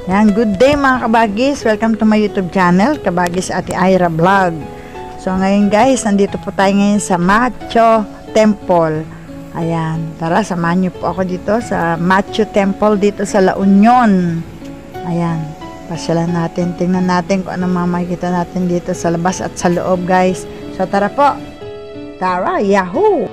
Yan, good day mga kabagis. Welcome to my YouTube channel, Kabagis Ate Ira Vlog. So ngayon guys, nandito po tayo ngayon sa Machu Temple. Ayan, tara samahan niyo po ako dito sa Machu Temple dito sa La Union. Ayan, pasyalan natin, tingnan natin kung ano makikita natin dito sa labas at sa loob guys. So tara po. Tara, yahoo!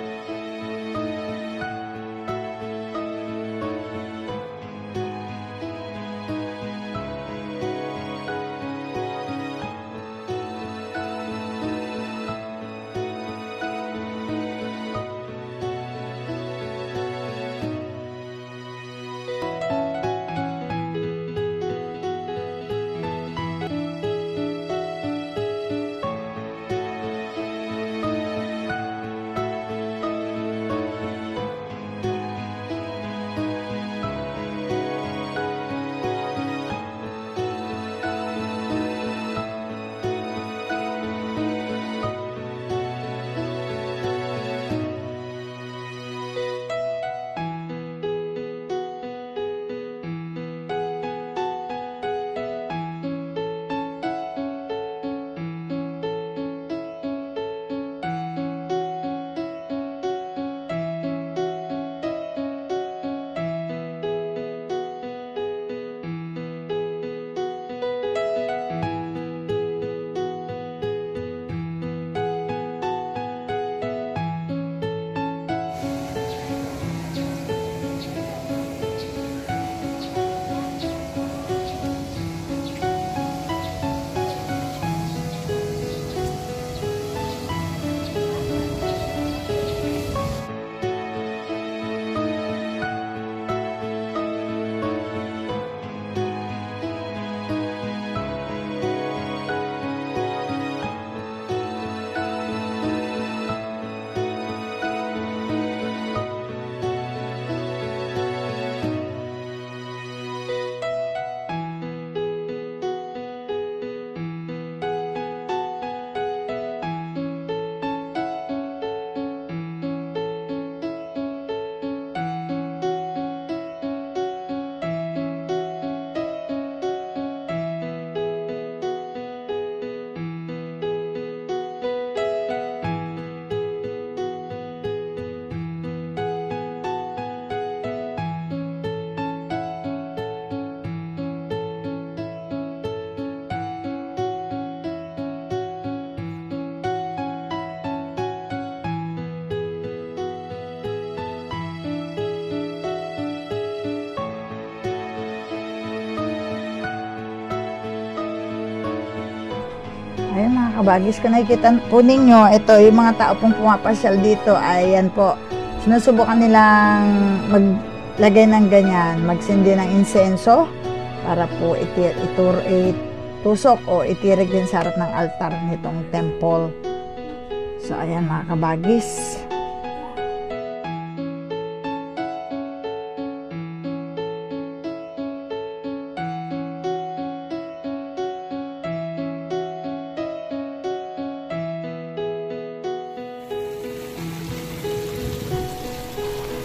Ayun mga kabagis, kung nakikita po ninyo, ito yung mga tao pong pumapasyal dito, ayan po, sinusubukan nilang maglagay ng ganyan, magsindi ng insenso para po itusok o itirig din sa harap ng altar nitong temple. So ayan mga kabagis.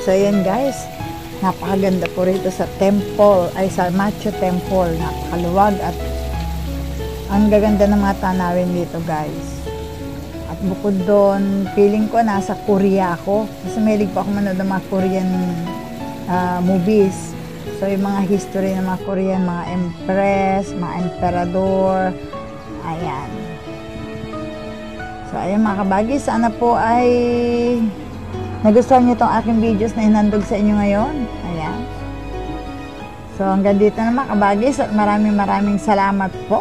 So yan guys, napakaganda po rito sa temple, ay sa Machu Temple, napakaluwag at ang gaganda ng mga tanawin dito guys. At bukod doon, feeling ko nasa Korea ako, kasi mahilig po ako manood ng mga Korean movies. So yung mga history ng mga Korean, mga empress, mga emperador, ayan. So ayan mga kabagis, sana po ay nagustuhan niyo itong aking videos na hinandog sa inyo ngayon. Ayan. So, hanggang dito na mga kabagis at maraming salamat po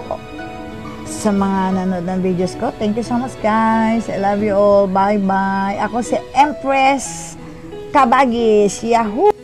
sa mga nanood ng videos ko. Thank you so much guys. I love you all. Bye-bye. Ako si Empress Kabagis. Yahoo!